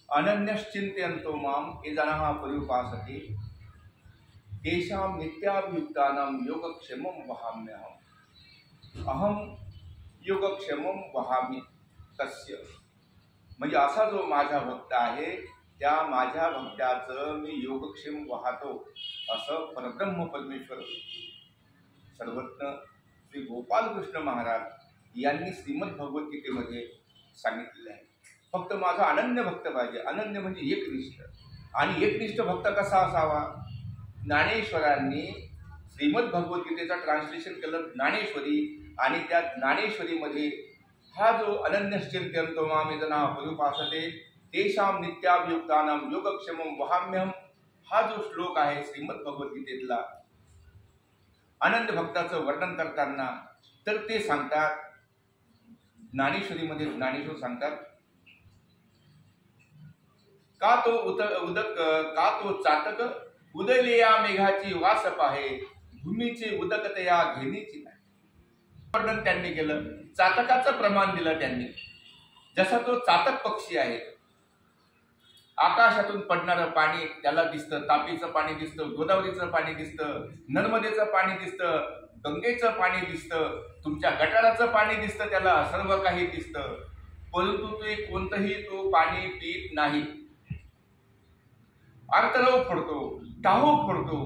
अनन्यश्चिन्तयन्तो मां ये जनाः पर्युपासते तेषां नित्याभियुक्तानां योगक्षेमं वहाम्यहम्। अहं योगक्षेमं वहामि तस्य। म्हणजे असा जो माझा भक्त आहे त्या माझ्या भक्ताचं मी योगक्षेम वाहतो असं परब्रह्म परमेश्वर सर्वज्ञ श्री गोपालकृष्ण महाराज यांनी श्रीमद भगवद्गीतेमध्ये सांगितलेले आहे। फक्त माझा अनन्य भक्त पाहिजे। अनन्य म्हणजे एकनिष्ठ। आणि एकनिष्ठ भक्त कसा असावा? ज्ञानेश्वरांनी श्रीमद भगवद्गीतेचं ट्रान्सलेशन केलं ज्ञानेश्वरी, आणि त्या ज्ञानेश्वरीमध्ये हा जो अनन्यश्चिन्तयन्तो मां ये जनाः पर्युपासते तेषां नित्याभियुक्तानां योगक्षेमं वहाम्यहम् हा जो श्लोक आहे श्रीमद भगवद्गीतेतला अनन्य भक्ताचं वर्णन करताना तर ते सांगतात ज्ञानेश्वरीमध्ये ज्ञानेश्वर सांगतात का तो चातक उदयलेया मेघाची वास पाहे भूमीची उदकतया घेणीची नाही। वर्णन त्यांनी केलं, चातकाचं प्रमाण दिलं त्यांनी। जसा तो चातक पक्षी आहे, आकाशातून पडणारं पाणी त्याला दिसतं, तापीचं पाणी दिसतं, गोदावरीचं पाणी दिसतं, नर्मदेचं पाणी दिसतं, गंगेचं पाणी दिसतं, तुमच्या गटाराचं पाणी दिसतं, त्याला सर्व काही दिसतं, परंतु ते कोणतंही तो पाणी पीत नाही। आर्तरव फोडतो, टाहो फोडतो,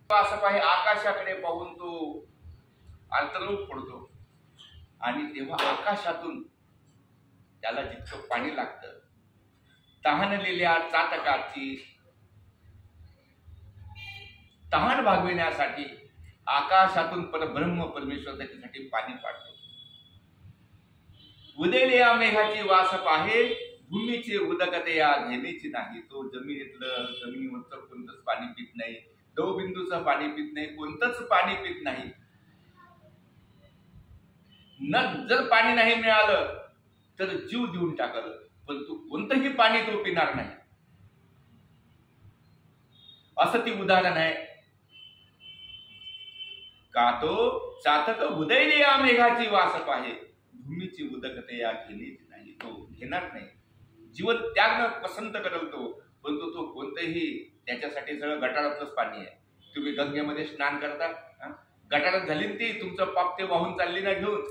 असं पाहिजे आकाशाकडे पाहून तो आर्तरव फोडतो। आणि तेव्हा आकाशातून त्याला जितकं पाणी लागतं, तहानलेल्या चातकाची तहान भागविण्यासाठी आकाशातून परब्रह्म परमेश्वर त्याच्यासाठी पाणी पाडतो। उदयलेया मेघाची वास पाहे भूमीची उदकतया घेणीची नाही। तो जमिनीवरचं कोणतंच पाणी पित नाही, दवबिंदूचं पाणी पित नाही, कोणतंच पाणी पित नाही। जर पाणी नाही मिळालं तर जीव देऊन टाकल, परंतु कोणतंही पाणी तो पिणार नाही। असं ती उदाहरण आहे का तो चातक उदयलेया मेघाची वास पाहे भूमीची उदकतया घेणीची नाही। तो घेणार नाही, जीवन त्यागणं पसंत करल तो, परंतु तो कोणतंही त्याच्यासाठी सगळं गटारातलंच पाणी आहे। तुम्ही गंगेमध्ये स्नान करता, गटारात झाली ती तुमचं पाप ते वाहून चालली ना घेऊन,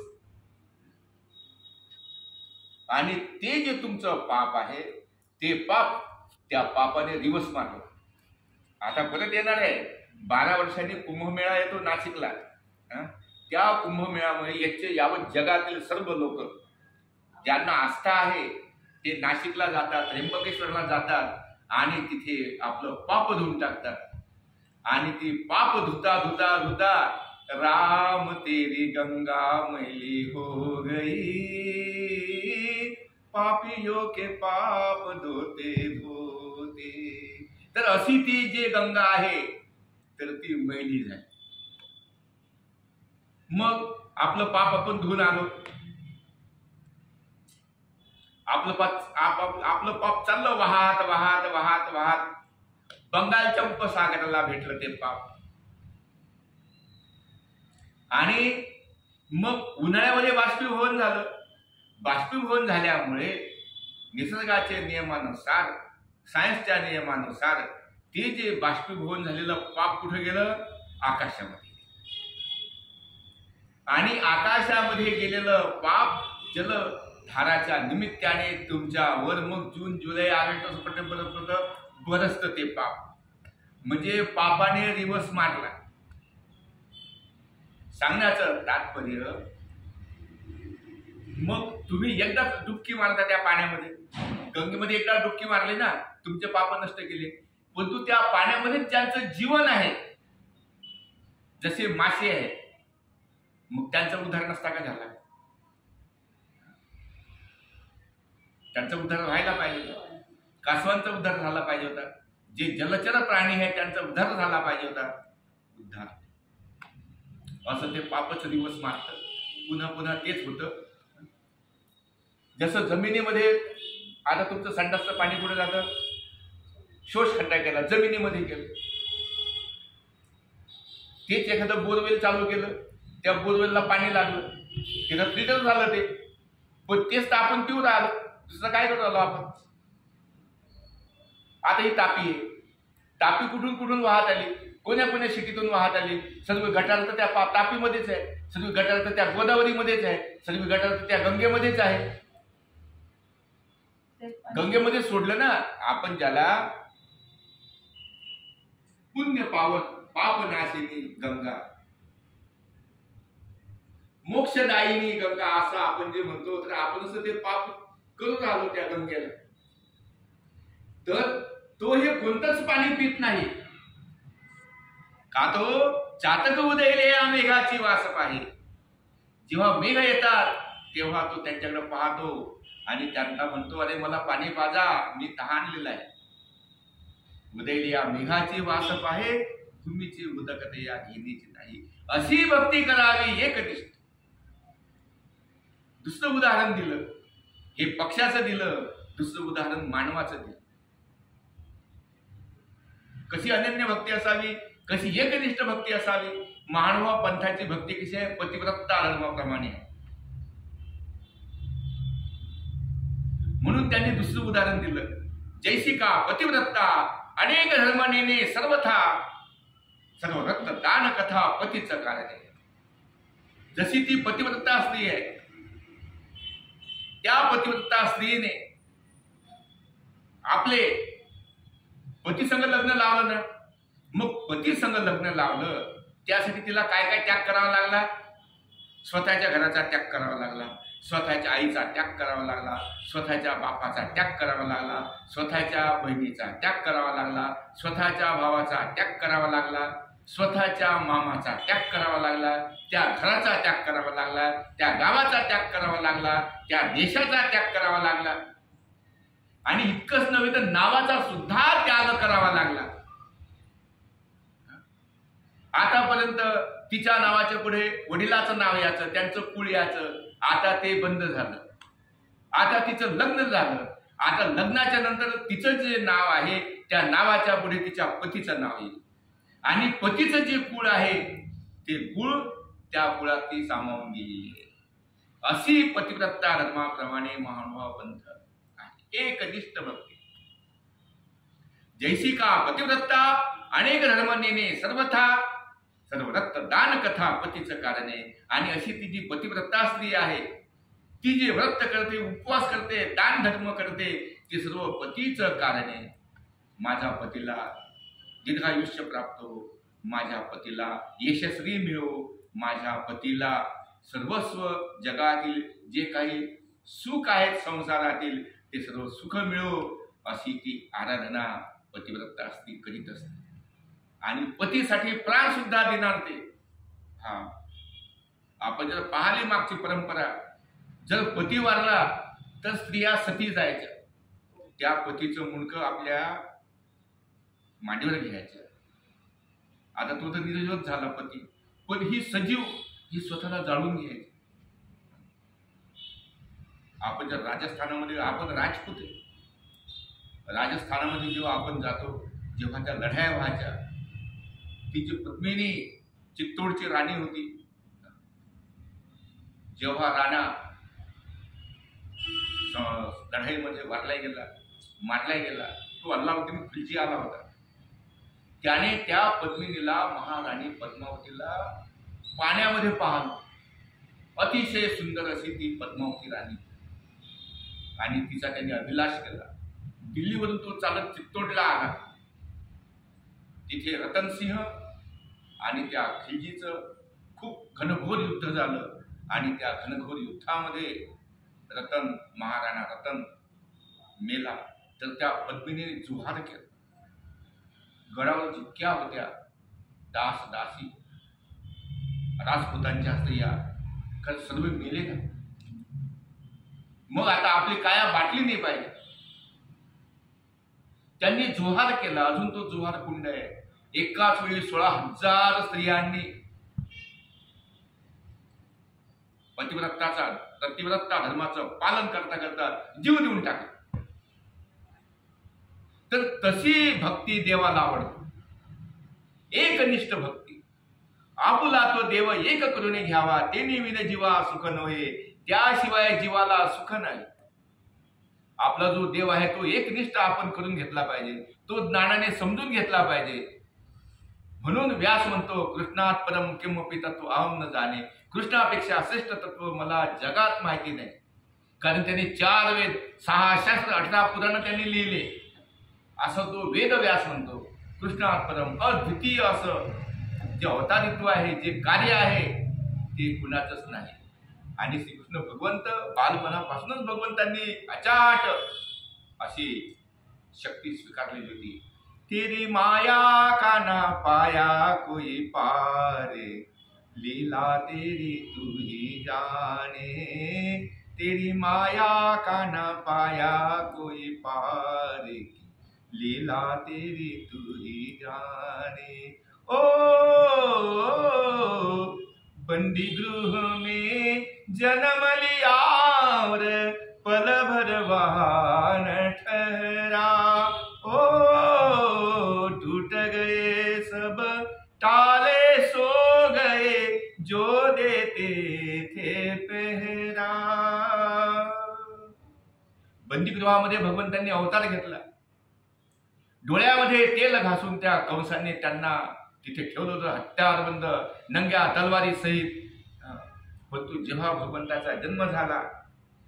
आणि ते जे तुमचं पाप आहे ते पाप त्या पापाने रिवर्स मारलं। आता परत येणार आहे 12 वर्षांनी कुंभमेळा येतो नाशिकला। त्या कुंभमेळ्यामुळे यावत जगातील सर्व लोक ज्यांना आस्था आहे ते नाशिकला जातात, त्र्यंबकेश्वरला जातात आणि तिथे आपलं पाप धुवून टाकतात। आणि ती पाप धुता धुता धुता राम तेरी गंगा मैली हो गई, पापियों के पाप धोते धोते। तर अशी ती जे गंगा आहे तर ती मैली झाली। मग आपलं पाप आपण धुवून आलो, आपलं पाप चाललं वाहत वाहत वाहत वाहत बंगालच्या उपसागराला भेटलं ते पाप। आणि मग उन्हाळ्यामध्ये बाष्पीभवन झालं। बाष्पीभवन झाल्यामुळे निसर्गाच्या नियमानुसार, सायन्सच्या नियमानुसार ते जे बाष्पीभवन झालेलं पाप कुठे गेलं? आकाशामध्ये। आणि आकाशामध्ये गेलेलं पाप जलधाराच्या निमित्ताने तुमच्यावर मग जून जुलै ऑगस्ट सप्टेंबरपर्यंत बरसतं ते पाप। म्हणजे पापाने रिवर्स मारला। सांगण्याचं तात्पर्य, मग तुम्ही एकदा डुबकी मारता त्या पाण्यामध्ये, गंगेमध्ये एकदा डुबकी मारली ना, तुमचे पाप नष्ट केले, परंतु त्या पाण्यामध्ये ज्यांचं जीवन आहे, जसे मासे आहेत, मग त्यांचा उद्धार नसता का झाला? त्यांचा उद्धार व्हायला पाहिजे होता, कासवांचा उद्धार झाला पाहिजे होता, जे जलचर प्राणी आहेत त्यांचा उद्धार झाला पाहिजे होता। उद्धार असं ते पापच दिवस मारतं, पुन्हा पुन्हा तेच होतं। जसं जमिनीमध्ये आता तुमचं संडासचं पाणी कुठे जातं? शोष खड्डा केला, जमिनीमध्ये केलं। तेच एखादं बोरवेल चालू केलं, त्या बोरवेलला पाणी लागलं, तिथं फिल्टर झालं ते, पण तेच तर आपण पिऊ राहिलो, दुसरं काय करू राहिलो आपण. आता ही तापी आहे, तापी कुठून कुठून वाहत आली, कोण्या कोण्या सिटीतून वाहत आली. सर्व गटार तर त्या तापीमध्येच आहे, सर्व गटार तर त्या गोदावरीमध्येच आहे, सर्व गटार तर त्या गंगेमध्येच आहे. गंगेमध्ये सोडलं ना आपण, ज्याला पुण्य पावत पापनाशिनी गंगा, मोक्षदायिनी गंगा असं आपण जे म्हणतो, तर आपण असं ते पाप करून राहिलो त्या गंगेला. तर तो हे कोणतंच पाणी पित नाही का, तो चातक उदयले या मेघाची वास पाहे. जेव्हा मेघ येतात तेव्हा तो त्यांच्याकडे पाहतो आणि त्यांना म्हणतो, अरे मला पाणी पाजा, मी तहानलेला आहे. उदयले या मेघाची वास पाहे, भूमीची उदकते या घेण्याची नाही. अशी भक्ती करावी एकनिष्ठ. दुसरं उदाहरण दिलं, हे पक्षाचं दिलं, दुसरं उदाहरण मानवाचं दिलं. कशी अनन्य भक्ती असावी, कशी एकनिष्ठ भक्ती असावी. मानवा पंथाची भक्ती कशी आहे, पतिव्रता धर्माप्रमाणे. म्हणून त्यांनी दुसरं उदाहरण दिलं, जैसी का पतिव्रता अनेक धर्म नेणे सर्वथा, सर्व रक्त दान कथा पतीचं कारण आहे. जशी ती पतिव्रता स्त्री आहे, त्या पतिव्रता स्त्रीने आपले पती संग लग्न लावलं ना, मग पती संग लग्न लावलं त्यासाठी तिला काय काय त्याग करावा लागला. स्वतःच्या घराचा त्याग करावा लागला, स्वतःच्या आईचा त्याग करावा लागला, स्वतःच्या बापाचा त्याग करावा लागला, स्वतःच्या बहिणीचा त्याग करावा लागला, स्वतःच्या भावाचा त्याग करावा लागला, स्वतःच्या मामाचा त्याग करावा लागला, त्या घराचा त्याग करावा लागला, त्या गावाचा त्याग करावा लागला, त्या देशाचा त्याग करावा लागला. आणि इतकंच नव्हे तर नावाचा सुद्धा त्याग करावा लागला. आतापर्यंत तिच्या नावाच्या पुढे वडिलाचं नाव याचं, त्यांचं कुळ याचं, आता ते बंद झालं. आता तिचं लग्न झालं, आता लग्नाच्या नंतर तिचं जे नाव आहे त्या नावाच्या पुढे तिच्या पतीचं नाव येईल. आणि पतीचं जे कुळ आहे ते कुळ त्या कुळात ती सामावून गेलेली आहे. अशी पतिव्रता धर्माप्रमाणे महानुभाव पंथ आहे, एकनिष्ठ भक्ती. जैसी का पतिव्रता अनेक धर्म नेणे सर्वथा, सर्व रक्त दान कथा पतीचं कारण आहे. आणि अशी ती जी पतिव्रता स्त्री आहे, ती जी व्रत करते, उपवास करते, दान धर्म करते, ते सर्व पतीचं कारण आहे. माझ्या पतीला दीर्घायुष्य प्राप्त हो, माझ्या पतीला यशस्वी मिळो, माझ्या पतीला सर्वस्व जगातील जे काही सुख आहेत संसारातील ते सर्व सुख मिळो, अशी ती आराधना पतिव्रता स्त्री करीत असते. आणि पतीसाठी प्राण सुद्धा देणार ते. हा, आपण जर पाहिली मागची परंपरा, जर पती वारला तर स्त्रिया सती जायच्या, त्या पतीचं मुंडकं आपल्या मांडीवर घ्यायचं. आता तो तर निर्जोत झाला पती, पण ही सजीव ही स्वतःला जाळून घ्यायची. आपण जर राजस्थानामध्ये, आपण राजपूत आहे, राजस्थानामध्ये जेव्हा आपण जातो, जेव्हा त्या लढाया व्हायच्या, तिची पद्मिनी चित्तोडची राणी होती. जेव्हा राणा लढाईमध्ये मारला गेला, तो अल्लाउद्दीन खिलजी आला होता. त्याने त्या पद्मिनीला, महाराणी पद्मावतीला पाण्यामध्ये पाहिलं. अतिशय सुंदर अशी ती पद्मावती राणी, आणि तिचा त्यांनी अभिलाष केला. दिल्लीवरून तो चालत चित्तोडला आला. तिथे रतनसिंह आणि त्या खिलजीचं खूप घनघोर युद्ध झालं. आणि त्या घनघोर युद्धामध्ये महाराणा रतन मेला. तर त्या पद्मिनीने जुहार केला. गडावर जितक्या होत्या दास दासी राजपुतांच्या स्त्रिया सर्व मेले ना. मग आता आपली काया बाटली नाही पाहिजे. त्यांनी जोहार केला. अजून तो जोहार कुंड आहे. एकाच वेळी 16,000 स्त्रियांनी पतिव्रता धर्माचं पालन करता करता जीव देऊन टाकला. तर तशी भक्ती देवाला आवडते, एकनिष्ठ भक्ती. आपुला तो देव एक करून घ्यावा, ते विन जीवा सुख नव्हे. त्याशिवाय जीवाला सुख नाही. आपला जो देव आहे तो एकनिष्ठ आपण करून घेतला पाहिजे, तो ज्ञानाने समजून घेतला पाहिजे. म्हणून व्यास म्हणतो, कृष्णात परम किमपि तत्व अहम न जाणे. कृष्णापेक्षा श्रेष्ठ तत्व मला जगात माहिती नाही. कारण त्यांनी 4 वेद, 6 शास्त्र, 18 पुराण त्यांनी लिहिले. असं तो वेद व्यास म्हणतो. कृष्णात परम अद्वितीय असं जे अवतारित्व आहे, जे कार्य आहे, ते कुणाचंच नाही. आणि श्रीकृष्ण भगवंत बालपणापासूनच भगवंतांनी अचाट अशी शक्ती स्वीकारलेली होती. तेरी माया का ना पाया कोई पारे, लीला तेरी तू ही जाने. तेरी माया का ना पाया कोई पारे, लीला तेरी तू ही जाने. ओ बंदी गृह में जन्म लिया और पल भर वहाँ न ठहरा. ओ टूट गए सब ताले, सो गए जो देते थे पहरा. बंदीगृहामध्ये भगवंतांनी अवतार घेतला. डोळ्यामध्ये तेल घासून त्या कंसाने त्यांना तिथे ठेवलं होतं, हत्यारबंद, नंग्या तलवारी सहित. परंतु जेव्हा भगवंताचा जन्म झाला,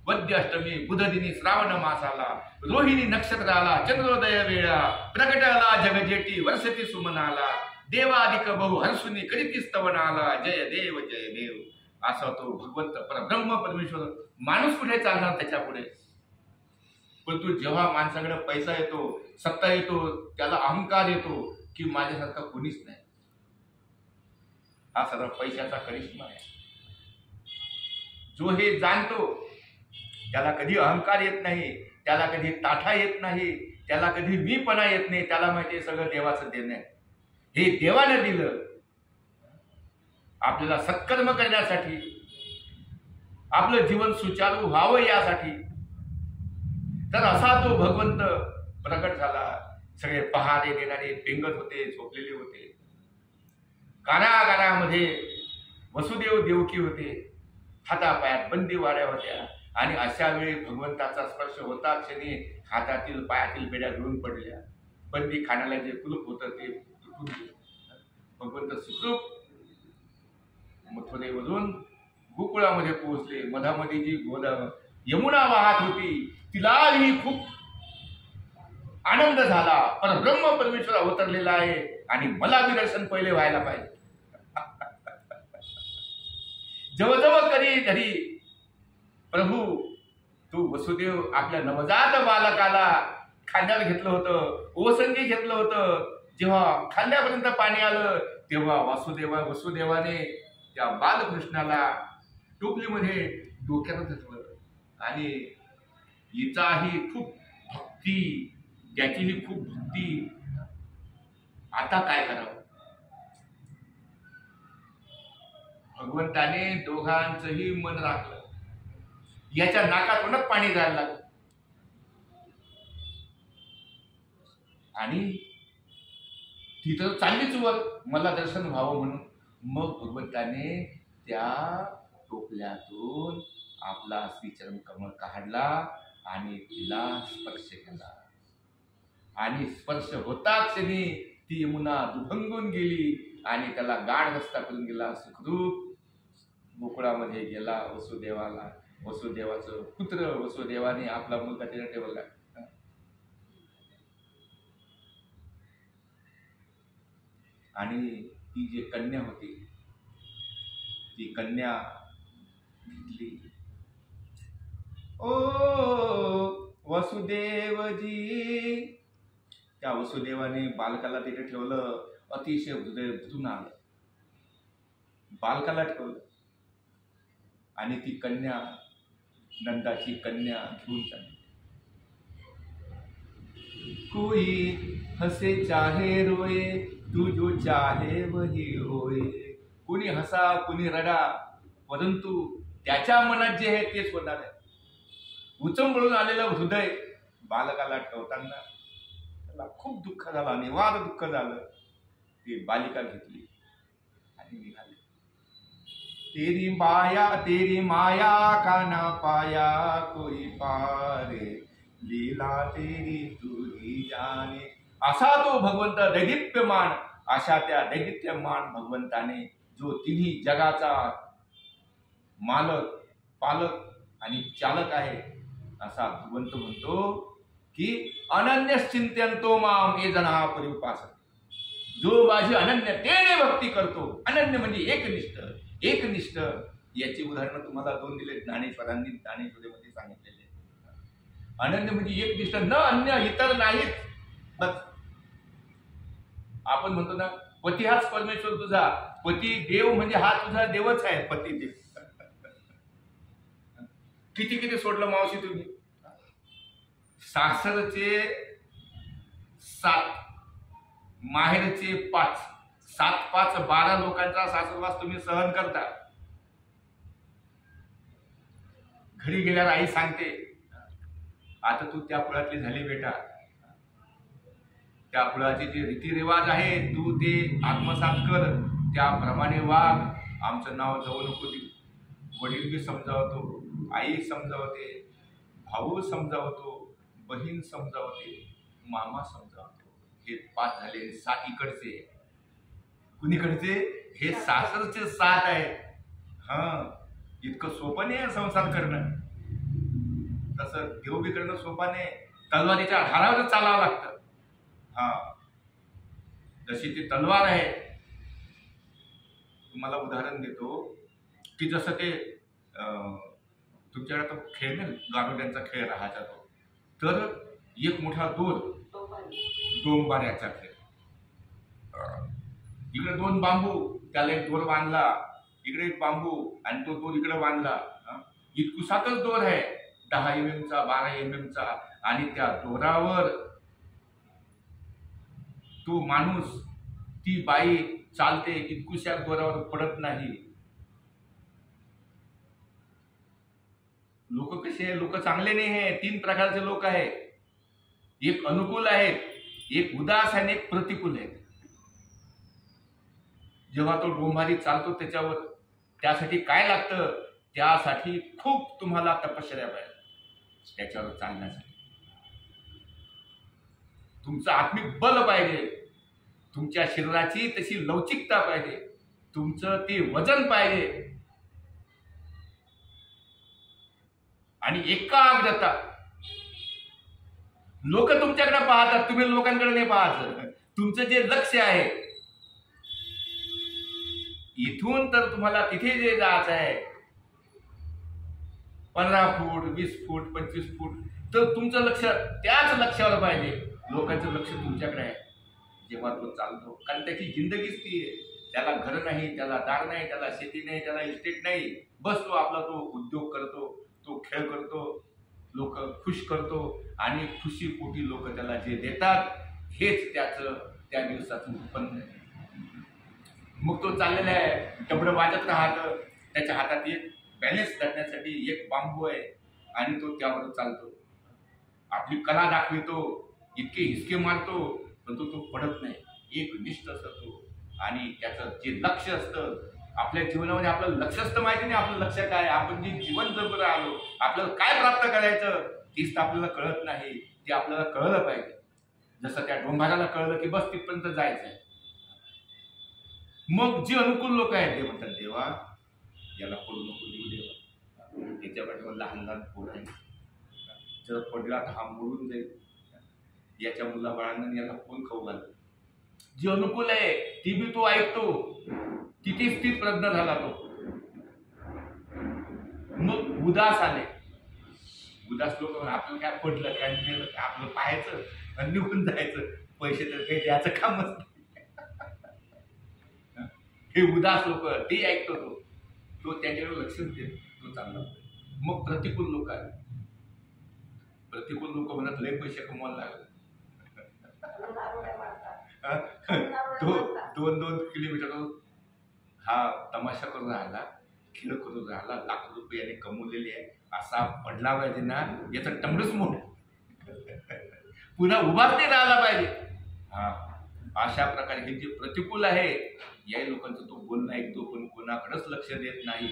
वद्य अष्टमी बुधदिनी श्रावण मासाला, रोहिणी नक्षत्र आला, चंद्रोदय वेळा, प्रकटला जगजेटी, वर्षती सुमनाला, देवादिक बहु हर्षुनी करीती स्तवनाला, जय देव जय देव. असा तो भगवंत परब्रह्म परमेश्वर. माणूस कुठे चालणार त्याच्या पुढे? परंतु जेव्हा माणसाकडे पैसा येतो, सत्ता येतो, त्याला अहंकार येतो की माझ्यासारखा कोणीच नाही. हा सगळा पैशाचा करिश्मा आहे. जो हे जाणतो त्याला कधी अहंकार येत नाही, त्याला कधी ताठा येत नाही, त्याला कधी मीपणा येत नाही. त्याला माहिती सगळं देवाचं देणं आहे. हे देवाने दिलं आपल्याला सत्कर्म करण्यासाठी, आपलं जीवन सुचारू व्हावं यासाठी. तर असा तो भगवंत प्रकट झाला. सगळे पहारे देणारे पेंगत होते, झोपलेले होते. कारागारामध्ये वसुदेव देवकी होते, हातापायात बंदी वाड्या होत्या. आणि अशा वेळी भगवंताचा स्पर्श होता क्षणी हातातील पायातील बेड्या गळून पडल्या. बंदी खाण्याला जे कुलूप होतं ते तुटून गेलं. भगवंत सुखरूप मथुरेमधून गोकुळामध्ये पोहोचले. मधामध्ये जी यमुना वाहत होती, तिलाही खूप आनंद झाला. परब्रह्म परमेश्वर अवतरलेला आहे आणि मला बी दर्शन पहिले व्हायला पाहिजे. जवळजवळ करी धरी प्रभू तू वसुदेव आपल्या नवजात बालकाला खांद्याला घेतलं होतं, ओसंगी घेतलं होतं. जेव्हा खांद्यापर्यंत पाणी आलं तेव्हा वसुदेवाने त्या बालकृष्णाला टोपलीमध्ये डोक्यात धरलं. आणि हिचाही खूप भक्ती, त्याचीही खूप भक्ती. आता काय करावं? भगवंताने दोघांचंही मन राखलं. याच्या नाकातूनच पाणी जायला लागलं आणि तिथं चाललीच वर मला दर्शन व्हावं म्हणून. मग भगवंताने त्या टोपल्यातून आपला श्रीचरण कमळ काढला आणि तिला स्पर्श केला. आणि स्पर्श होता क्षणी ती यमुना दुभंगून गेली आणि त्याला गाढ रस्ता करून गेला. सुखरूप गोकुळामध्ये गेला. वसुदेवाचं पुत्र वसुदेवाने आपला मुलगा तिला ठेवला. आणि ती जी कन्या होती ती कन्या घेतली. ओ वसुदेवजी. त्या वसुदेवाने बालकाला तिथे ठेवलं. अतिशय हृदय भरून आलं. बालकाला ठेवलं आणि ती कन्या, नंदाची कन्या घेऊन चालली. कोई हसे चाहे रोए, तू जो चाहे वही होए. कुणी हसा कुणी रडा, परंतु त्याच्या मनात जे आहे तेच होणार आहे. उचंबळून आलेलं हृदय बालकाला ठेवताना त्याला खूप दुःख झालं, निवार दुःख झालं. ती बालिका घेतली आणि निघाली. तेरी माया का ना पाया कोई पारे, लीला तेरी तू ही जाने. असा तो भगवंत दैदिप्यमान, अशा त्या दैदिप्यमान भगवंताने जो तिन्ही जगाचा मालक, पालक आणि चालक आहे, असा भगवंत म्हणतो की अनन्य चिंत्यंतो माम ये जना परिउपासते. जो माझी अनन्यतेने भक्ती करतो, अनन्य म्हणजे एकनिष्ठ. याची उदाहरणं तुम्हाला दोन दिले ज्ञानेश्वरांनी ज्ञानेश्वरीमध्ये सांगितलेले. अनन्य म्हणजे एकनिष्ठ, न अन्य, इतर नाहीत. बस आपण म्हणतो ना, पती हाच परमेश्वर तुझा, पती देव म्हणजे हा तुझा देवच आहे, पती देव. किती सोडलं मावशी तुम्ही? सासरचे 7, माहेरचे 5, 7, 5, 12 लोकांचा सासरवास तुम्ही सहन करता. घरी गेल्यावर आई सांगते, आता तू त्या कुळातली झाली बेटा, त्या कुळाचे जे रीतिरिवाज आहे तू ते आत्मसात कर, त्याप्रमाणे वाग, आमचं नाव जाऊ नको देऊ. वडील बी समजावतो, आई समजावते, भाऊ समजावतो, बहीण समजावते, मामा समजावतो. हे 5 झाले. 7 इकडचे. कुणीकडचे? हे सासरचे 7 आहेत. इतकं सोपं नाही संसार करणं. तसं देव बी करणं सोपं नाही. तलवारीच्या धारावर चालावं लागतं. जशी ती तलवार आहे, तुम्हाला उदाहरण देतो की जसं ते तुमच्याकडे तो खेळ नाही, गारुड्यांचा खेळ राहायचा तो, तर एक मोठा दोर, डोंबाऱ्याचा खेळ. इकडे 2 बांबू, त्याला एक दोर बांधला, इकडे एक बांबू आणि तो दोर इकडे बांधला. इतकुसातच दोर आहे, 10 mm चा, 12 mm चा, आणि त्या दोरावर तो माणूस, ती बाई चालते, इतकुशा दोरावर पडत नाही. लोक कसे आहे? लोक चांगले नाही आहे. 3 प्रकारचे लोक आहेत. एक अनुकूल आहेत, एक उदास आणि एक प्रतिकूल आहेत. जेव्हा तो डोंबारी चालतो त्याच्यावर, त्यासाठी काय लागतं? त्यासाठी खूप तुम्हाला तपश्चर्या पाहिजे. त्याच्यावर चालण्यासाठी तुमचं आत्मिक बल पाहिजे, तुमच्या शरीराची तशी लवचिकता पाहिजे, तुमचं ते वजन पाहिजे आणि एकाग्रता. लोक तुमच्याकडे पाहतात, तुम्ही लोकांकडे नाही पाहत. तुमचं जे लक्ष आहे, इथून तर तुम्हाला तिथे जे जायचं आहे 15 फूट, 20 फूट, 25 फूट, तर तुमचं लक्ष त्याच लक्ष्यावर पाहिजे. लोकांचं लक्ष तुमच्याकडे आहे जेव्हा तो चालतो, कारण त्याची जिंदगीच ती आहे. त्याला घर नाही, त्याला दार नाही, त्याला शेती नाही, त्याला इस्टेट नाही. बस तो आपला तो उद्योग करतो, तो खेळ करतो, लोक खुश करतो, आणि खुशीपोटी लोक त्याला जे देतात हेच त्याचं त्या दिवसाचं उत्पन्न आहे. मग तो चाललेला आहे, डबडं वाजत राहतं, त्याच्या हातात एक बॅलन्स करण्यासाठी एक बांबू आहे आणि तो त्यावर चालतो. आपली कला दाखवितो, इतके हिसके मारतो, परंतु तो पडत नाही, एकनिष्ठ असतो. आणि त्याचं जे लक्ष असतं आपल्या जीवनामध्ये, आपलं लक्ष असतं माहिती नाही आपलं लक्ष काय, आपण जे जीवन जगत राहिलो, आपल्याला काय प्राप्त करायचं तीच तर आपल्याला कळत नाही. ते आपल्याला कळलं पाहिजे. जसं त्या डोंबाराला कळलं की बस तिथपर्यंत जायचं आहे. मग जे अनुकूल लोक आहेत ते म्हणतात, देवा याला पडू नको देऊ, देवा त्याच्या पाठीवर लहान लहान पोरं आहे, जर पडला तर हा मोडून जाईल, याच्या मुलाबाळांना याला कोण खाऊ घाल. जे अनुकूल आहे ती बी तो ऐकतो, तिथेच ती प्रज्ञ झाला तो. मग उदास आले. उदास लोक आपलं काय पडलं काय नेलं, आपलं पाहायचं आणि निघून जायचं, पैसे तर काही द्यायचं कामच नाही. हे उदास लोक, ते ऐकतो तो त्याच्याकडे लक्षच देत, तो चांगला. मग प्रतिकूल लोक आले. प्रतिकूल लोक म्हणत लय पैसे कमवायला लागले, तो 2-2 किलोमीटर हा तमाशा करून राहिला, खेळ करून राहिला, लाख रुपये याने कमवलेले आहे, असा पडला पाहिजे ना, याचं टमडच मोठ पुन्हा उभाच नाही राहिला पाहिजे. अशा प्रकारे हे जे प्रतिकूल आहे या लोकांचं तो बोलणं ऐकतो पण कोणाकडेच लक्ष देत नाही,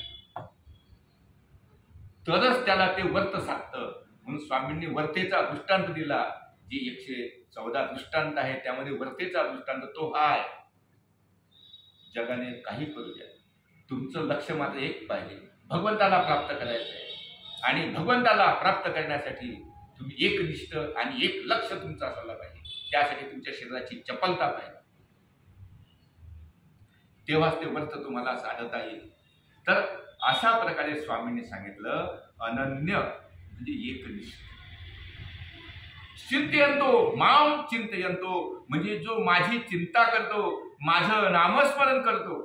तरच त्याला ते वर्त साधतं. म्हणून स्वामींनी वर्तेचा दृष्टांत दिला. जी 114 दृष्टांत आहे त्यामध्ये वर्तेचा दृष्टांत तो हा आहे. जगाने काही करू द्या, तुमचं लक्ष मात्र एक पाहिजे, भगवंताला प्राप्त करायचं आहे. आणि भगवंताला प्राप्त करण्यासाठी तुम्ही एकनिष्ठ आणि एक लक्ष तुमचं असायला पाहिजे. त्यासाठी तुमच्या शरीराची चपलता पाहिजे, तेव्हाच ते वर्त तुम्हाला साधता येईल. तर अशा प्रकारे स्वामींनी सांगितलं अनन्य म्हणजे एकनिष्ठ. चिंतयंतो माम चिंतयंतो म्हणजे जो माझी चिंता करतो, माझं नामस्मरण करतो,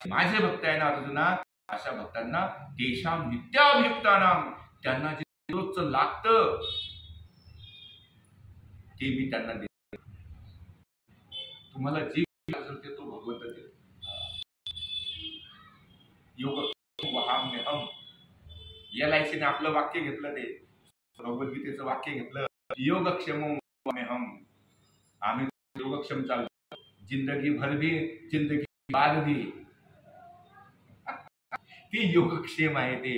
माझे भक्त आहे ना अर्जुना, अशा भक्तांना तेषां नित्याभियुक्तानां त्यांना जे रोजचं लागतं ते मी त्यांना देतो. तुम्हाला जे असेल ते तो भगवंत देतो. योग वहाम्यहम LIC ने आपलं वाक्य घेतलं, ते भगवद्गीतेचं वाक्य घेतलं, योगक्षेमो वहाम्यहम. आम्ही योगक्षम चालतो, जिंदगी भर भी, जिंदगी बाद भी ती योगक्षेम आहे. ते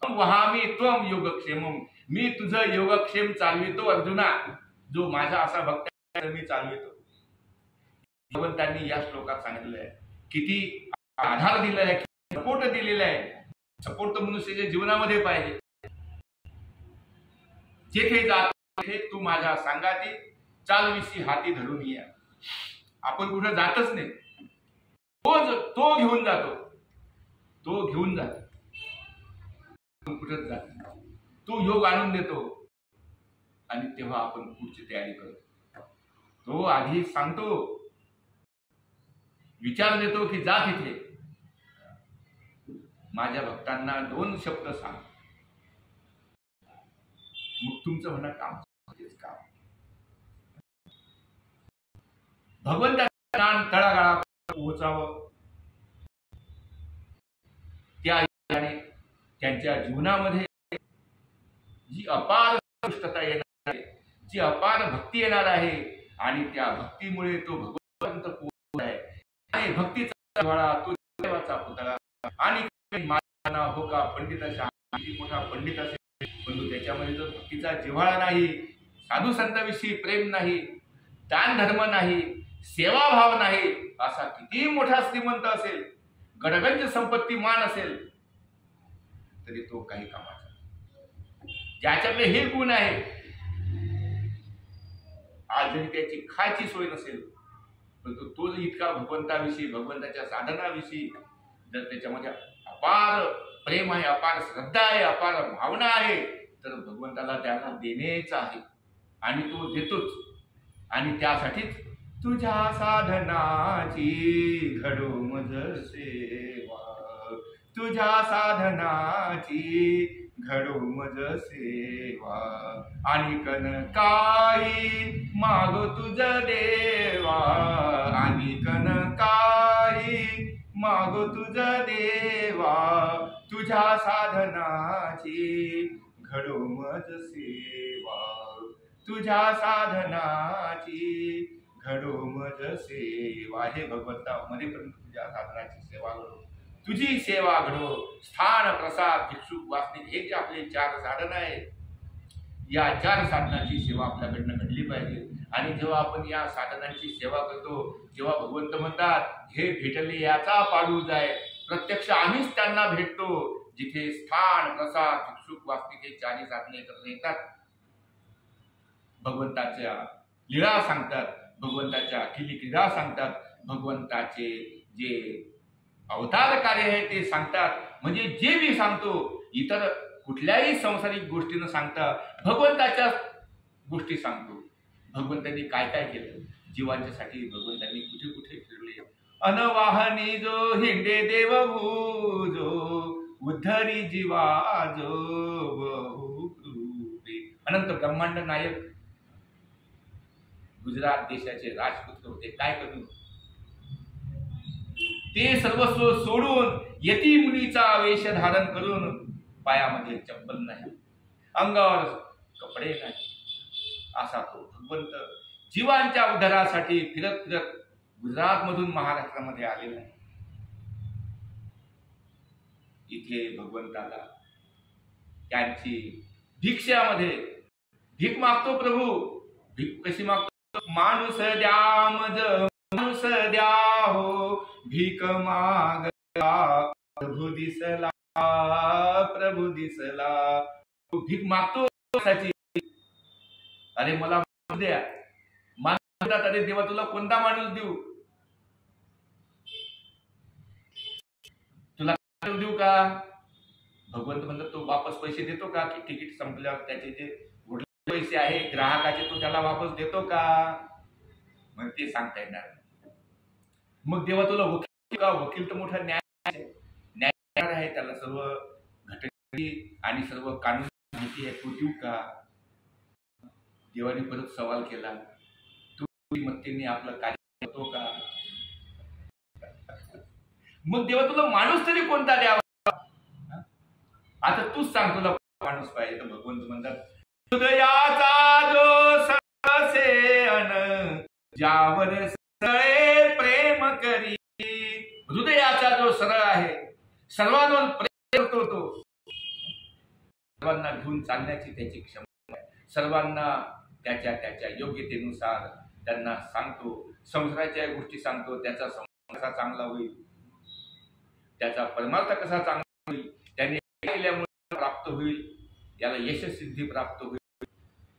वहामी त्वम योगक्षेमम, मी तुझं योगक्षेम चालवितो अर्जुना. जो माझा असा भक्त आहे मी चालवितो. भगवंतांनी या श्लोकात सांगितलं आहे, किती आधार दिलेला आहे, सपोर्ट दिलेला आहे. सपोर्ट तर मनुष्याच्या जीवनामध्ये पाहिजे. जेथे जातो तेथे तू माझ्या सांगाती चालविसी हाती धरून या. आपण कुठं जातच नाही, तो घेऊन जातो, तो घेऊन जातो, कुठंच जात नाही. तो योग आणून देतो आणि तेव्हा आपण पुढची तयारी करतो. तो आधी सांगतो, विचार देतो की जा तिथे. माझ्या भक्तांना 2 शब्द सांग, मग तुमचं म्हणणं काम तेच काम. भगवंताचं ज्ञान तळागाळापर्यंत पोहोचावं, त्या त्यांच्या जीवनामध्ये जी अपार उत्कृष्टता येणार आहे, जी अपार भक्ती येणार आहे आणि त्या भक्तीमुळे तो भगवंत पोहोचला आहे. आणि भक्तीचा जिव्हाळा तो देवाचा पुतळा. आणि माझं नाव हो का पंडिताचा, किती मोठा पंडित असेल परंतु त्याच्यामध्ये जर भक्तीचा जिव्हाळा नाही, साधू संतांविषयी प्रेम नाही, दान धर्म नाही, सेवाभाव नाही, असा किती मोठा श्रीमंत असेल, गडगंज संपत्तीमान असेल, तरी तो काही कामाचा. ज्याच्याकडे हे गुण आहे, आज जरी त्याची खायची सोय नसेल परंतु तो जर इतका भगवंताविषयी, भगवंताच्या साधनाविषयी जर त्याच्यामध्ये अपार प्रेम आहे, अपार श्रद्धा आहे, अपार भावना आहे, तर भगवंताला त्याला देणेच आहे आणि तो देतोच. आणि त्यासाठीच तुझ्या साधनाची घडो मज सेवा, तुझ्या साधनाची घडो मज सेवा. आणि कन काही मागो तुझ देवा, आणि कन काही मागो तुझ देवा, तुझ्या साधनाची घडो मज सेवा, तुझ्या साधनाची घडो मज सेवा. हे भगवंता मरेपर्यंत तुझ्या साधनाची सेवा घडो, तुझी सेवा घडो. स्थान प्रसाद भिक्षुक वासनिक हे जे आपले 4 साधन आहेत, या 4 साधनाची सेवा आपल्याकडनं घडली पाहिजे. आणि जेव्हा आपण या साधनांची सेवा करतो, जेव्हा भगवंत म्हणतात हे भेटले याचा पाडू जाय, प्रत्यक्ष आम्हीच त्यांना भेटतो. जिथे स्थान प्रसाद भिक्षुक वासनिक हे 4 साधने एकत्र येतात, भगवंताच्या लीळा सांगतात, भगवंताच्या अखिली क्रीडा सांगतात, भगवंताचे जे अवतार कार्य आहे ते सांगतात. म्हणजे जे मी सांगतो इतर कुठल्याही संसारिक गोष्टी न सांगता भगवंताच्या गोष्टी सांगतो. भगवंतांनी काय काय केलं जीवांच्यासाठी, भगवंतांनी कुठे कुठे फिरले. अनवाहनी जो हिंडे देवभूजो, उद्धरी जीवा जो बहु कृपे. अनंत ब्रह्मांड नायक गुजरात देशाचे राजपुत्र होते. काय करू, ते सर्वस्व सोडून यती मुनीचा वेश धारण करून, पायामध्ये चप्पल नाही, अंगावर कपडे नाही, असा तो भगवंत जीवांच्या उद्धारासाठी फिरत फिरत गुजरातमधून महाराष्ट्रामध्ये आलेला आहे. इथे भगवंताला त्यांची भिक्षामध्ये भीक मागतो प्रभू. भीक कशी मागतो? माणूस द्या मज माणूस द्या हो, भीक मागला प्रभू दिसला, प्रभू दिसला. भीक मागतो. अरे मला माणूस द्या. माणूस अरे देवा तुला कोणता माणूस देऊ? तुला देऊ का? भगवंत म्हणलं तो वापस पैसे देतो का? की तिकीट संपल्यावर त्याचे जे उरलेले पैसे आहे ग्राहकाचे तो त्याला वापस देतो का? मग ते सांगता येणार. मग देवा तुला वकील का? वकील तर मोठा न्याय आहे, त्याला सर्व घटना आणि सर्व कानून माहिती आहे, तो देऊ का? देवाने परत सवाल केला, तू मत्तेने आपलं कार्य करतो का? मग देवा तुला माणूस तरी कोणता द्यावा? आता तूच सांग तुला माणूस पाहिजे. तर भगवंत म्हणतात, हृदयाचा जो सरसे अन ज्यावर सरळे प्रेम करी. हृदयाचा जो सरळ आहे, सर्वांवर प्रेम करतो, तो सर्वांना घेऊन चालण्याची त्याची क्षमता आहे. सर्वांना त्याच्या त्याच्या योग्यतेनुसार त्यांना सांगतो, संसाराच्या गोष्टी सांगतो, त्याचा संसार कसा चांगला होईल, त्याचा परमार्थ कसा चांगला होईल, त्याने केल्यामुळे प्राप्त होईल, याला यशस्सिद्धी प्राप्त होईल,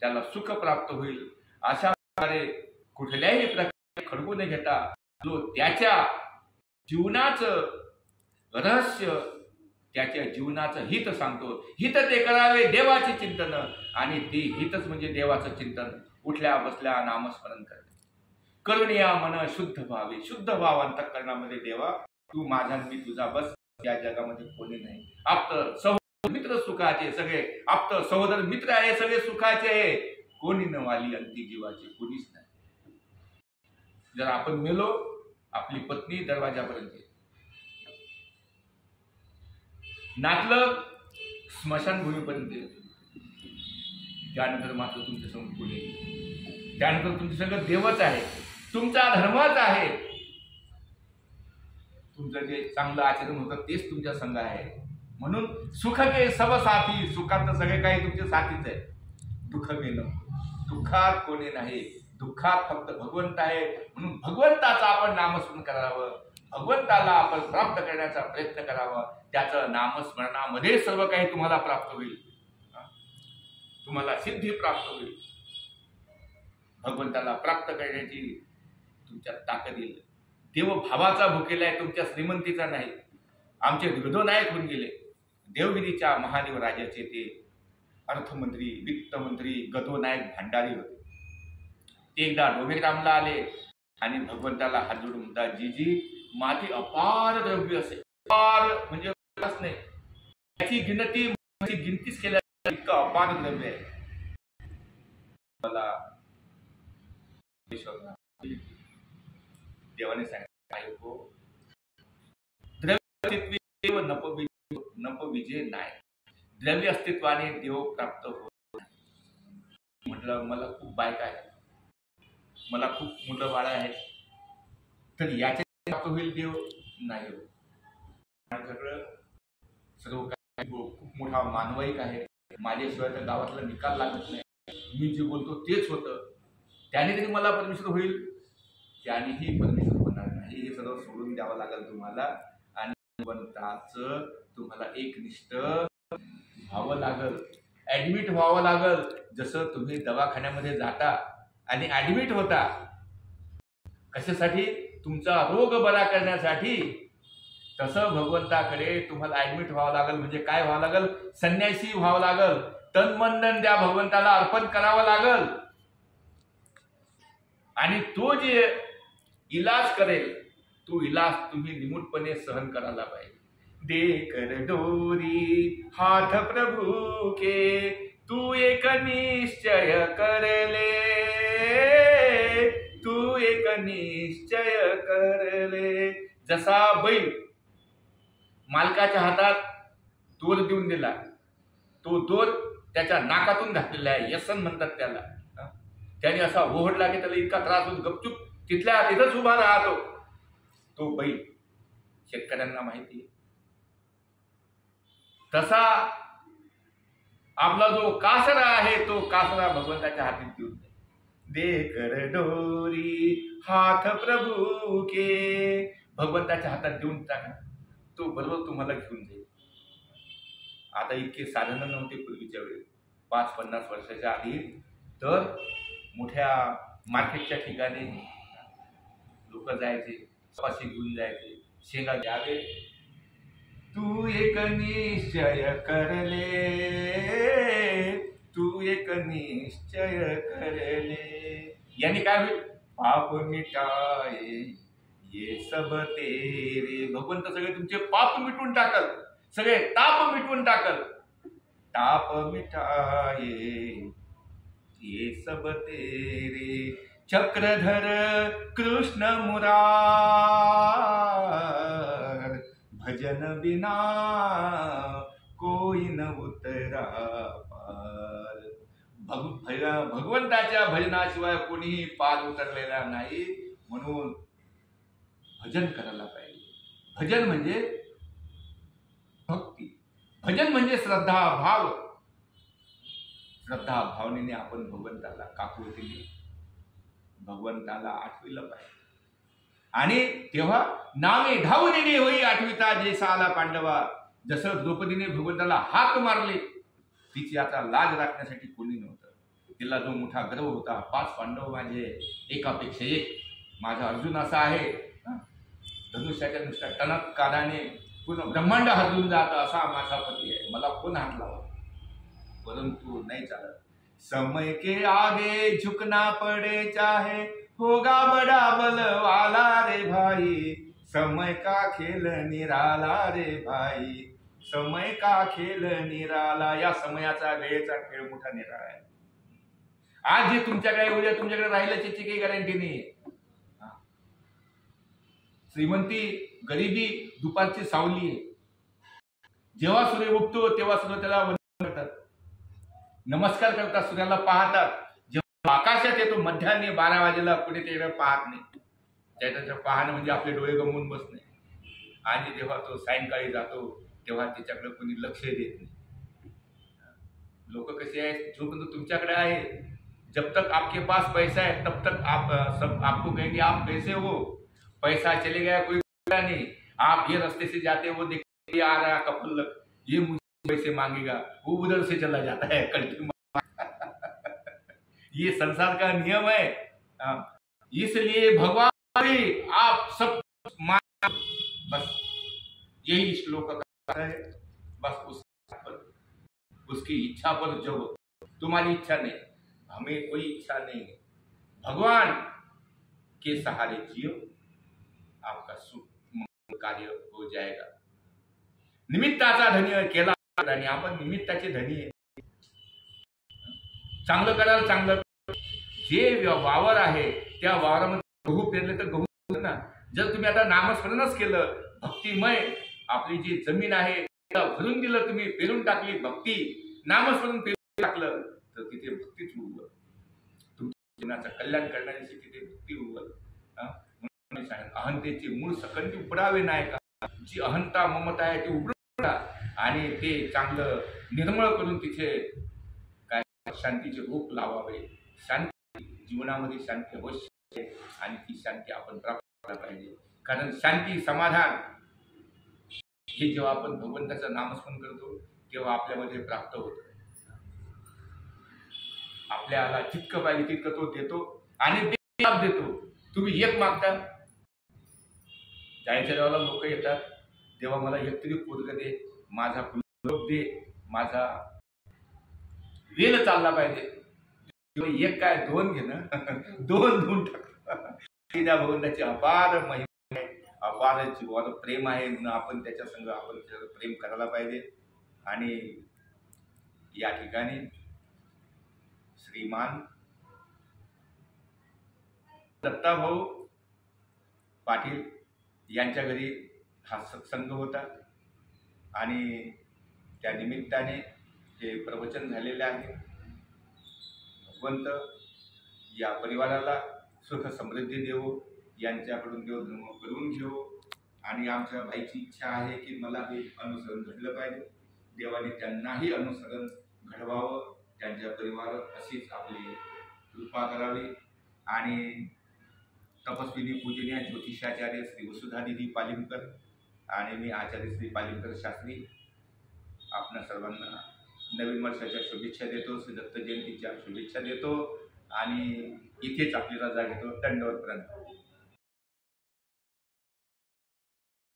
त्याला सुख प्राप्त होईल. अशा प्रकारे कुठल्याही प्रकारे खडबू न घेता जो त्याच्या जीवनाचं रहस्य, त्याच्या जीवनाचं हित सांगतो. हित ते करावे देवाचे चिंतन, आणि ते हितच म्हणजे देवाचं चिंतन. उठल्या बसल्या नामस्मरण करणे, करून या मन शुद्ध व्हावे. शुद्ध भाव अंतःकरणामध्ये देवा तू माझा मी तुझा, बस या जगामध्ये कोणी नाही. आप्त सहोदर मित्र सुखाचे, सगळे आप्त सहोदर मित्र आहे, सगळे सुखाचे. कोणी न वाली अंती जीवाचे, कोणीच नाही. जर आपण मेलो, आपली पत्नी दरवाजापर्यंत, नातलं स्मशानभूमीपर्यंत, त्यानंतर मात्र तुमच्या समोर कोणी, त्यानंतर तुमच्या सगळं देवच आहे, तुमचा धर्मच आहे. तुमचं जे चांगलं आचरण होतं तेच तुमच्या संग आहे. म्हणून सुख के सब साथी, सुखात सगळे काही तुमचे साथीच आहे. दुःख गेलं, दुःखात कोणी नाही, दुःखात फक्त भगवंत आहे. म्हणून भगवंताचं आपण नामस्मरण करावं, भगवंताला आपण प्राप्त करण्याचा प्रयत्न करावा. त्याचं नामस्मरणामध्ये सर्व काही तुम्हाला प्राप्त होईल, तुम्हाला सिद्धी प्राप्त होईल. भगवंताला प्राप्त करण्याची तुमच्या ताकद येईल. देवभावाचा भुकेला आहे, तुमच्या श्रीमंतीचा नाही. आमचे गदोनायक होऊन गेले, देवगिरीच्या महादेव राजाचे ते अर्थमंत्री, वित्तमंत्री गदोनायक भंडारी होते. ते एकदा डोमेग्रामला आले आणि भगवंताला हात जोडून म्हणतात, जीजी माझी अपार द्रव्य असेल, अपार म्हणजे नाही, त्याची गिनतीच केल्या इतकं अपार द्रव्य आहे. मला देवाने सांगितलं, द्रव्य नपविजे नाही, द्रव्य अस्तित्वाने देव प्राप्त होत नाही. म्हटलं मला खूप बायका आहे, मला खूप मुलं बाळ आहेत, तर याचे प्राप्त होईल देव नाही होत. सगळं सर्व काही खूप मोठा मानवाईक आहे, माझ्याशिवाय तर गावातला निकाल लागत नाही, मी जे बोलतो तेच होतं, त्याने तरी मला परमेश्वर होईल, त्यानेही परमेश्वर होणार नाही. हे सर्व सोडून द्यावं लागेल तुम्हाला, आणि भगवंताचं तुम्हाला एकनिष्ठ व्हावं लागल, ऍडमिट व्हावं लागल. जसं तुम्ही दवाखान्यामध्ये जाता आणि ऍडमिट होता, कशासाठी? तुमचा रोग बरा करण्यासाठी. तसं भगवंताकडे तुम्हाला ऍडमिट व्हावं लागल. म्हणजे काय व्हावं लागल? संन्यासी व्हावं लागल, तन मन धन त्या भगवंताला अर्पण करावं लागल. आणि तो जे इलाज करेल, तो इलाज तुम्ही निमूटपणे सहन करायला पाहिजे. दे कर डोरी हाथ प्रभु के, तू एक निश्चय करले, तू एक निश्चय करले. जसा बैल मालकाच्या हातात दोर देऊन दिला, तो दोर त्याच्या नाकातून घातलेला आहे, व्यसन म्हणतात त्याला. त्याने असा ओहडला की त्याला इतका त्रास होतो, गपचूप तिथल्या तिथंच उभा राहतो. तो बैल शेतकऱ्यांना माहिती आहे. तसा आपला जो कासरा आहे तो कासरा भगवंताच्या हातात देऊन दे कर डोरी हाथ प्रभू के, भगवंताच्या हातात देऊन टाका, तो बरोबर तुम्हाला घेऊन जाईल. आता इतके साधन नव्हते पूर्वीच्या वेळी, 5-50 वर्षाच्या आधी. तर मोठ्या मार्केटच्या ठिकाणी लोक जायचे, पाशी घेऊन जायचे, शेंगा घ्यावे. तू एक निश्चय करले, तू एक निश्चय करले, यानी काय होईल? पाप मिटाए ये सब तेरे, भगवंत सगळे तुमचे पाप मिटून टाकल, सगळे ताप मिटवून टाकल. ताप मिटाए ये सब तेरे, चक्रधर कृष्ण मुरार, भजन बिना कोई न उतरा पार. भगवंताच्या भजनाशिवाय कोणीही पार उतरलेला नाही. म्हणून भजन करायला पाहिजे. भजन म्हणजे भक्ती, भजन म्हणजे श्रद्धा भाव. श्रद्धा भावनेने आपण भगवंताला काकुळतीने भगवंताला आठविलं पाहिजे. आणि तेव्हा नामे धावून होई आठविता जैसा आला पांडवा. जसं द्रौपदीने भगवंताला हाक मारले, तिची आता लाज राखण्यासाठी कोणी नव्हतं. तिला जो मोठा गर्व होता, 5 पांडव माझे एकापेक्षा एक, माझा अर्जुन असा आहे, धनुष्याच्या नुसत्या टणक कानाने पूर्ण ब्रह्मांड हरवून जात असा माझा पती आहे, मला कोण हात लावा. परंतु नहीं चालत. समय के आगे झुकना पड़े चाहे होगा बड़ा बल वाला रे भाई, समय का खेल निराला रे भाई, समय का खेल निराला. या समयाचा वेळेचा खेळ मोठा निराळा आहे. आज जे तुमच्याकडे उद्या तुमच्याकडे राहिलं त्याची काही गॅरंटी नाही. श्रीमंती गरिबी दुपारची सावली आहे. जेव्हा सूर्य उगतो तेव्हा सूर्य त्याला वंदन करतात, नमस्कार करतात, सूर्याला पाहतात. जेव्हा आकाशात येतो मध्यान्ही 12 वाजेला कोणी त्याकडे पाहत नाही. त्याचं पाहणं म्हणजे आपले डोळे गमवून बसणे. आणि जेव्हा तो सायंकाळी जातो तेव्हा त्याच्याकडे कोणी लक्ष देत नाही. लोक कसे आहेत, जोपर्यंत तुमच्याकडे आहे, जब तक आपके पास पैसा है तब तक आप सब आपको कहेंगे आप कैसे हो. पैसा चले गया कोई नहीं. आप ये रास्ते से जाते वो देखिए आ रहा कपल, ये मुझे पैसे मांगेगा, वो उधर से चला जाता है कड़की. ये संसार का नियम है. इसलिए भगवान भी आप सब मान, बस यही श्लोक का है. बस उसकी इच्छा पर जो, तुम्हारी इच्छा नहीं, हमें कोई इच्छा नहीं है. भगवान के सहारे जियो, आपका सुख कार्य हो जाएगा. निमित्ताचा धनी केला आणि आपण निमित्ताचे धनी आहे. चांगलं कराल, चांगलं. जे वावर आहे त्या वावरामध्ये गहू पेरले तर गहू ना. जर तुम्ही आता नामस्मरणच केलं, भक्तिमय आपली जी जमीन आहे भरून दिलं, तुम्ही पेरून टाकली भक्ती, नामस्मरण पेरून टाकलं, तर तिथे भक्तीच उगवल. तुमच्या जीवनाचं कल्याण करण्याची तिथे भक्ती उगवल. अहंतेचे मूळ सकंटी उपडावे नाही का. जी अहंता ममता आहे ती उघडून आणि ते चांगलं निर्मळ करून तिथे काय शांतीचे रोप लावावे. शांती जीवनामध्ये शांती अवश्य आहे आणि ती शांती आपण प्राप्त करायला पाहिजे. कारण शांती समाधान हे जेव्हा आपण भगवंताचं नामस्मरण करतो तेव्हा आपल्यामध्ये प्राप्त होतं. आपल्याला जितकं पाहिजे तितकं तो देतो आणि देतो. तुम्ही एक मागता, जायच्या देवाला लोक येतात, तेव्हा मला एक तरी पोरग दे, माझा कुलप दे, माझा वेल चालला पाहिजे. एक काय 2 घेणं, 2 देऊन टाकतो. त्या भगवंताची अपार महिमा आहे, अपार जीवावर प्रेम आहे. म्हणून आपण त्याच्या संग आपण प्रेम करायला पाहिजे. आणि या ठिकाणी श्रीमान दत्ताभाऊ पाटील यांच्या घरी हा सत्संग होता आणि त्या निमित्ताने हे प्रवचन झालेले आहे. भगवंत या परिवाराला सुख समृद्धी देवो, यांच्याकडून देव धर्म करून घेऊ. आणि आमच्या भाईची इच्छा आहे की मला हे अनुसरण घडलं पाहिजे. देवाने त्यांनाही अनुसरण घडवावं, त्यांच्या परिवारात अशीच आपली कृपा करावी. आणि तपस्विनी पूजनीय ज्योतिषाचार्य श्री वसुधादिदी पालिमकर आणि मी आचार्य श्री पालिमकर शास्त्री आपल्या सर्वांना नवीन वर्षाच्या शुभेच्छा देतो, श्री दत्त जयंतीच्या शुभेच्छा देतो आणि इथेच आपली रजा घेतो. दंडवत प्रणाम.